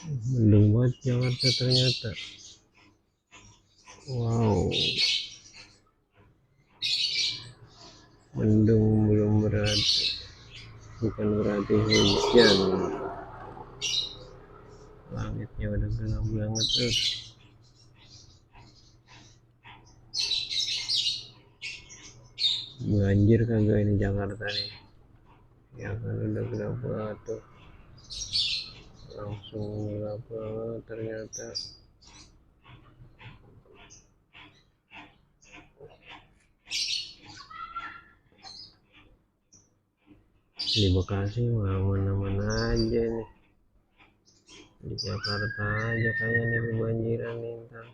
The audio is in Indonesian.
Mendung banget Jakarta ternyata. Wow, mendung belum berarti, bukan berarti hujan. Langitnya udah gelap banget tuh. Banjir kagak ini Jakarta nih? Ya kan udah gelap banget tuh. Langsung gelap banget ternyata. Di Bekasi mah aman-aman aja nih. Di Jakarta aja kayaknya kebanjiran nih ntar.